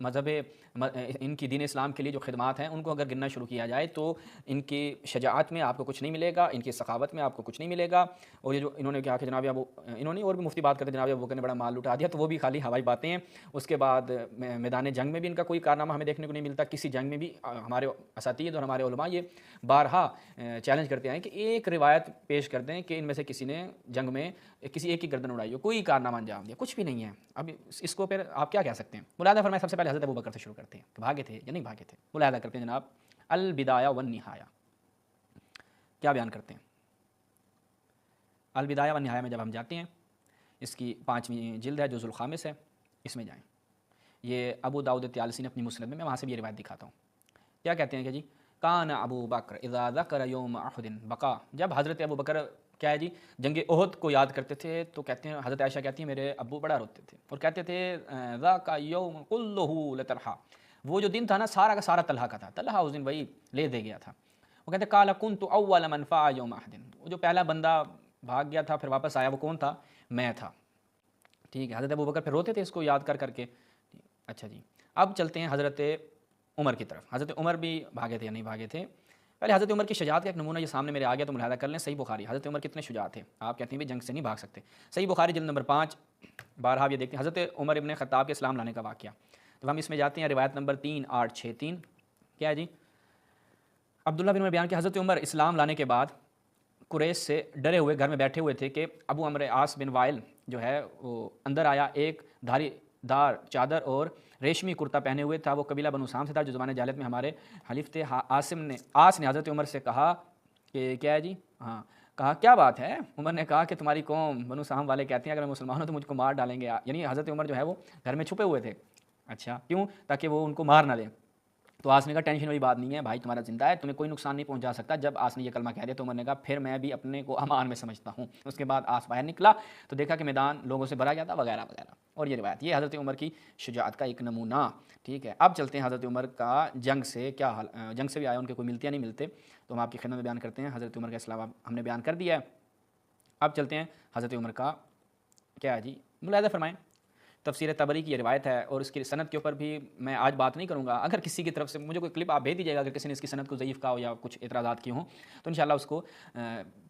مذہب ان کی دین اسلام کے لیے جو خدمات ہیں ان کو اگر گننا شروع کیا جائے تو ان کی شجاعت میں آپ کو کچھ نہیں ملے گا، ان کی سخاوت میں آپ کو کچھ نہیں ملے گا۔ اور یہ جو انہوں نے کہا کہ جناب ابو، انہوں نے اور بھی مفتی بات کرتے جناب ابو بکر نے بڑا مال لٹا دیا، تو وہ بھی خالی ہوائی باتیں ہیں۔ اس کے بعد میدان جنگ میں بھی ان کا کوئی کارنامہ ہمیں دیکھنے کو نہیں ملتا، کسی جنگ میں بھی ہمارے اساتید اور ہمارے علماء یہ بارہا چیلنج کرتے ہیں کہ ایک روایت پیش کرتے ہیں کہ ان میں سے کسی نے جنگ میں کسی ایک کی گردن اڑائی ہو، کوئی کارنامہ انجام دیا، کچھ بھی نہیں ہے۔ اب اس کو پھر آپ کیا کہہ سکتے ہیں؟ ملاحظہ فرمائے سب سے پہلے حضرت ابو بکر سے شروع کرتے ہیں کہ بھاگے تھے یا نہیں بھاگے تھے۔ ملاحظہ کرتے ہیں جناب البدایہ والنہایہ، کیا بیان کرتے ہیں؟ البدایہ والنہایہ میں جب ہم جاتے ہیں، اس کی 5ویں جلد ہے، جزء الخامس ہے، اس میں جائیں۔ یہ ابو داؤد طیالسی نے اپنی مسند میں وہاں سے بھی یہ روایت دکھاتا ہوں۔ کیا کہتے ہیں کہ جی کان ابو بکر اذا ذکر یوم احد بقا، جب حضرت ابو بکر کیا ہے جی جنگ احد کو یاد کرتے تھے تو کہتے ہیں، حضرت عائشہ کہتی ہیں میرے ابو بڑا روتے تھے اور کہتے تھے ذاک یوم کلہ لطلحہ، وہ جو دن تھا نا سارا کا سارا طلحہ کا تھا، طلحہ اس دن وہی لے دے گیا تھا۔ وہ کہتے قال کنت اول من فاء یوم احد، وہ جو پہلا بندہ بھاگ گیا تھا پھر واپس آیا وہ کون تھا؟ میں تھا۔ ٹھیک ہے، حضرت ابو بکر پھر روتے تھے اس کو یاد کر کے۔ اچھا جی، اب چلتے ہیں حضرت عمر کی طرف۔ حضرت عمر بھی بھاگے تھے یا نہیں بھاگے تھے؟ پہلے حضرت عمر کی شجاعت کا ایک نمونہ یہ سامنے میرے آ گیا تو ملاحظہ کر لیں۔ صحیح بخاری، حضرت عمر کتنے شجاع تھے؟ آپ کہتے ہیں بھی جنگ سے نہیں بھاگ سکتے۔ صحیح بخاری جلد نمبر 5 بارہا یہ دیکھتے ہیں حضرت عمر ابن خطاب کے اسلام لانے کا واقعہ۔ جب ہم اس میں جاتے ہیں روایت نمبر 3863، کیا ہے جی؟ عبداللہ بن عمر بیان کہ حضرت عمر اسلام لانے کے بعد قریش سے ڈرے ہوئے گھر میں بیٹھے ہوئے تھے کہ ابو عمرو عاص بن وائل جو ہے وہ اندر آیا، ایک دھاری دار چادر اور ریشمی کرتا پہنے ہوئے تھا، وہ قبیلہ بنو سام سے تھا جو زمانہ جاہلیت میں ہمارے حلیف تھے۔ آس نے حضرت عمر سے کہا کہ کیا ہے جی؟ ہاں، کہا کیا بات ہے؟ عمر نے کہا کہ تمہاری قوم بنو سام والے کہتے ہیں اگر میں مسلمان ہوں تو مجھ کو مار ڈالیں گے، یعنی حضرت عمر جو ہے وہ گھر میں چھپے ہوئے تھے۔ اچھا کیوں؟ تاکہ وہ ان کو مار نہ دیں۔ تو آس نے کہا ٹینشن والی بات نہیں ہے بھائی، تمہارا زندہ ہے، تمہیں کوئی نقصان نہیں پہنچا سکتا۔ جب آس نے یہ کلمہ کہہ دیا تو عمر نے کہا پھر میں بھی اپنے کو امان میں سمجھتا ہوں۔ اس کے بعد آس باہر نکلا تو دیکھا کہ میدان لوگوں سے بھرا گیا تھا وغیرہ وغیرہ، اور یہ روایت یہ حضرت عمر کی شجاعت کا ایک نمونہ۔ ٹھیک ہے، اب چلتے ہیں حضرت عمر کا جنگ سے کیا حال، جنگ سے بھی آئے ان کے کوئی ملتے یا نہیں ملتے تو ہم آپ کی خدمت میں بیان کرتے ہیں۔ حضرت عمر کا اسلام ہم نے بیان کر دیا ہے، اب چلتے ہیں حضرت عمر کا کیا ہے جی؟ ملاحظہ فرمائیں تفسیر تبری کی یہ روایت ہے اور اس کی سند کے اوپر بھی میں آج بات نہیں کروں گا۔ اگر کسی کی طرف سے مجھے کوئی کلپ آپ بھیج دیجیے گا اگر کسی نے اس کی سند کو ضعیف کہا ہو یا کچھ اعتراضات کیے ہوں تو انشاءاللہ اس کو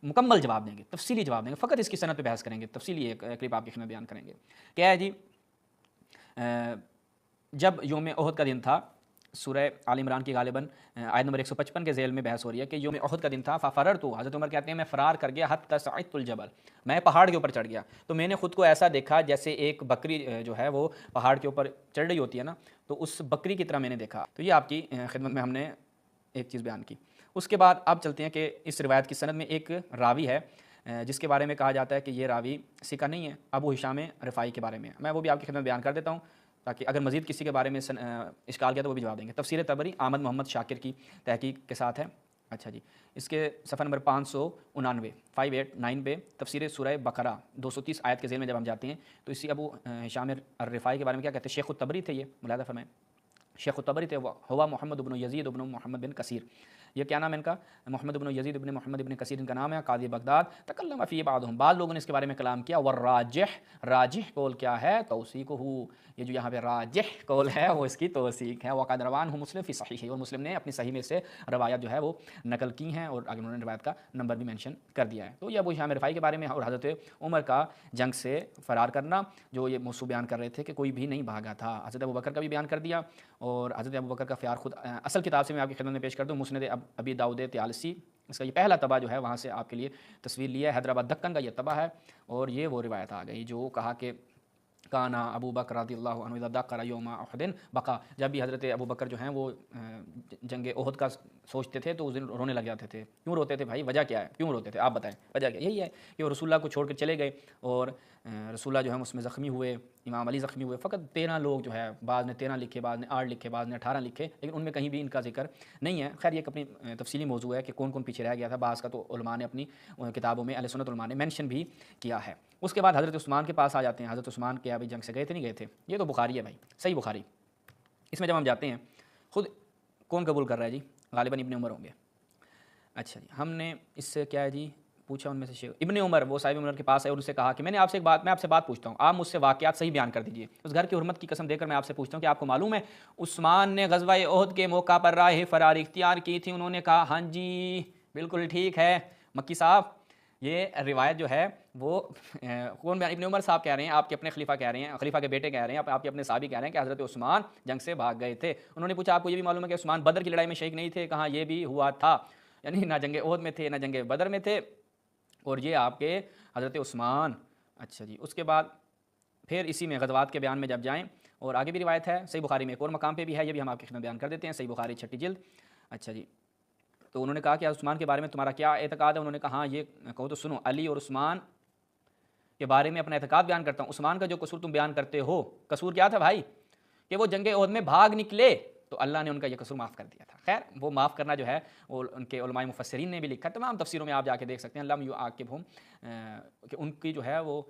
مکمل جواب دیں گے، تفصیلی جواب دیں گے، فقط اس کی سند پہ بحث کریں گے، تفصیلی ایک کلپ آپ کی خدمت بیان کریں گے۔ کیا ہے جی؟ جب یوم احد کا دن تھا، سورہ آل عمران کی غالباً آیت نمبر 155 کے ذیل میں بحث ہو رہی ہے کہ یوم احد کا دن تھا، ففررت، حضرت عمر کہتے ہیں میں فرار کر گیا، حتی صعدت الجبل، میں پہاڑ کے اوپر چڑھ گیا تو میں نے خود کو ایسا دیکھا جیسے ایک بکری جو ہے وہ پہاڑ کے اوپر چڑھ رہی ہوتی ہے نا، تو اس بکری کی طرح میں نے دیکھا۔ تو یہ آپ کی خدمت میں ہم نے ایک چیز بیان کی۔ اس کے بعد آپ چلتے ہیں کہ اس روایت کی سند میں ایک راوی ہے جس کے بارے میں کہا جاتا ہے کہ یہ راوی ثقہ نہیں ہے، ابو ہشام رفاعی کے بارے میں، میں وہ بھی آپ کی خدمت بیان کر دیتا ہوں تاکہ اگر مزید کسی کے بارے میں اشکال کیا تو وہ بھی جواب دیں گے۔ تفسیر تبری احمد محمد شاکر کی تحقیق کے ساتھ ہے۔ اچھا جی، اس کے صفحہ نمبر 599 589 پہ تفسیر سورہ بقرہ 230 آیت کے ذیل میں جب ہم جاتے ہیں تو اسی ابو ہشام الرفاعی کے بارے میں کیا کہتے ہیں؟ شیخ الطبری تھے، یہ ملاحظہ فرمائیں شیخ الطبری تھے، ہوا محمد بن یزید بن محمد بن کثیر، یہ کیا نام ہے ان کا؟ محمد بن یزید بن محمد بن کثیر ان کا نام ہے، قاضی بغداد۔ تکلم فی بعضهم، بعض لوگوں نے اس کے بارے میں کلام کیا، والراجح، راجح قول کیا ہے؟ توثیقہ، یہ جو یہاں پہ راجح قول ہے وہ اس کی توثیق ہے۔ وقد روانہ مسلم فی صحیح، اور مسلم نے اپنی صحیح میں سے روایات جو ہے وہ نقل کی ہیں اور آگے انہوں نے روایت کا نمبر بھی مینشن کر دیا ہے۔ تو یہ ابو ہشام رفاعی کے بارے میں اور حضرت عمر کا جنگ سے فرار کرنا جو یہ موضوع بیان کر رہے تھے کہ کوئی بھی نہیں بھاگا تھا۔ حضرت ابو بکر کا بھی بیان کر دیا اور حضرت ابو بکر کا فرار خود اصل کتاب سے میں آپ کی خدمت میں پیش کر دوں، مسند ابی داؤد طیالسی، اس کا یہ پہلا طبع جو ہے وہاں سے آپ کے لیے تصویر لیا ہے، حیدرآباد دکن کا یہ طبع ہے اور یہ وہ روایت آ گئی جو کہا کہ کانا ابو بکر رضی اللہ عنہ اذا ذکر یوم احد بقا، جب بھی حضرت ابو بکر جو ہیں وہ جنگ احد کا سوچتے تھے تو اس دن رونے لگ جاتے تھے۔ کیوں روتے تھے بھائی؟ وجہ کیا ہے؟ کیوں روتے تھے آپ بتائیں؟ وجہ کیا؟ یہی ہے کہ وہ رسول اللہ کو چھوڑ کر چلے گئے اور رسول اللہ جو ہے اس میں زخمی ہوئے، امام علی زخمی ہوئے، فقط 13 لوگ جو ہے، بعض نے 13 لکھے، بعض نے 8 لکھے، بعض نے 18 لکھے، لیکن ان میں کہیں بھی ان کا ذکر نہیں ہے۔ خیر یہ ایک اپنی تفصیلی موضوع ہے کہ کون کون پیچھے رہ گیا تھا، بعض کا تو علماء نے اپنی کتابوں میں، اہل سنت علماء نے مینشن بھی کیا ہے۔ اس کے بعد حضرت عثمان کے پاس آ جاتے ہیں۔ حضرت عثمان کے ابھی جنگ سے گئے تھے نہیں گئے تھے؟ یہ تو بخاری ہے بھائی، صحیح بخاری، اس میں جب ہم جاتے ہیں خود کون قبول کر رہا ہے جی؟ غالباً ابن عمر ہوں گے۔ اچھا جی، ہم نے اس سے کیا ہے جی پوچھا ان میں سے ابن عمر، وہ صاحب عمر کے پاس آئے اور ان سے کہا کہ میں آپ سے بات پوچھتا ہوں، آپ مجھ سے واقعات صحیح بیان کر دیجئے، اس گھر کی حرمت کی قسم دے کر میں آپ سے پوچھتا ہوں کہ آپ کو معلوم ہے عثمان نے غزوہ احد کے موقع پر راہ فرار اختیار کی تھی؟ انہوں نے کہا ہاں جی بالکل ٹھیک ہے مکی صاحب۔ یہ روایت جو ہے وہ کون بیان؟ ابن عمر صاحب کہہ رہے ہیں، آپ کے اپنے خلیفہ کہہ رہے ہیں، خلیفہ کے بیٹے کہہ رہے ہیں، آپ کے اپنے صحابی کہہ رہے ہیں کہ حضرت عثمان جنگ سے بھاگ گئے تھے۔ انہوں نے پوچھا آپ کو یہ بھی معلوم ہے کہ عثمان بدر کی لڑائی میں شریک نہیں تھے؟ کہاں یہ بھی ہوا تھا، یعنی نہ جنگ احد میں تھے نہ جنگ بدر میں تھے، اور یہ آپ کے حضرت عثمان۔ اچھا جی، اس کے بعد پھر اسی میں غزوات کے بیان میں جب جائیں، اور آگے بھی روایت ہے صحیح بخاری میں ایک اور مقام پہ بھی ہے، یہ بھی ہم آپ کی خدمت بیان کر دیتے ہیں، صحیح بخاری 6 جلد۔ اچھا جی، تو انہوں نے کہا کہ عثمان کے بارے میں تمہارا کیا اعتقاد ہے؟ انہوں نے کہا ہاں یہ کہو تو سنو، علی اور عثمان کے بارے میں اپنا اعتقاد بیان کرتا ہوں۔ عثمان کا جو قصور تم بیان کرتے ہو، قصور کیا تھا بھائی؟ کہ وہ جنگ احد میں بھاگ نکلے، تو اللہ نے ان کا یہ قصور معاف کر دیا تھا۔ خیر وہ معاف کرنا جو ہے وہ ان کے علماء مفسرین نے بھی لکھا، تمام تفسیروں میں آپ جا کے دیکھ سکتے ہیں، لم یعاقبہم، کہ ان کی جو ہے وہ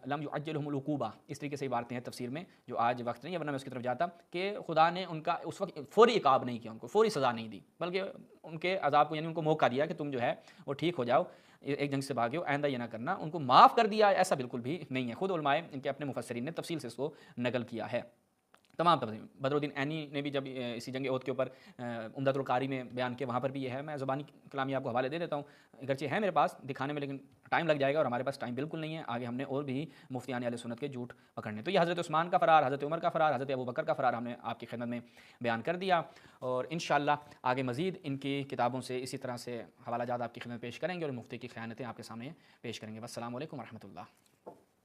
لم یعجلہم العقوبہ، اس طریقے سے عبارتیں ہیں تفسیر میں جو آج وقت نہیں ہے ورنہ میں اس کی طرف جاتا، کہ خدا نے ان کا اس وقت فوری عقاب نہیں کیا، ان کو فوری سزا نہیں دی، بلکہ ان کے عذاب کو یعنی ان کو موقع دیا کہ تم جو ہے وہ ٹھیک ہو جاؤ، ایک جنگ سے بھاگے ہو، آئندہ یہ نہ کرنا، ان کو معاف کر دیا، ایسا بالکل بھی نہیں ہے۔ خود علماء ان کے اپنے مفسرین نے تفصیل سے اس کو نقل کیا ہے تمام تفصیل۔ بدر الدین عینی نے بھی جب اسی جنگ احد کے اوپر عمدۃ القاری میں بیان کیا، وہاں پر بھی یہ ہے، میں زبانی کلامی آپ کو حوالے دے دیتا ہوں، اگرچہ ہے میرے پاس دکھانے میں لیکن ٹائم لگ جائے گا، اور ہمارے پاس ٹائم بالکل نہیں ہے، آگے ہم نے اور بھی مفتیان اہل سنت کے جھوٹ پکڑنے۔ تو یہ حضرت عثمان کا فرار، حضرت عمر کا فرار، حضرت ابوبکر کا فرار ہم نے آپ کی خدمت میں بیان کر دیا، اور انشاءاللہ آگے مزید ان کی کتابوں سے اسی طرح سے حوالہ جات آپ کی خدمت پیش کریں گے، اور مفتی کی خیانتیں آپ کے سامنے پیش کریں گے۔ والسلام علیکم ورحمۃ اللہ۔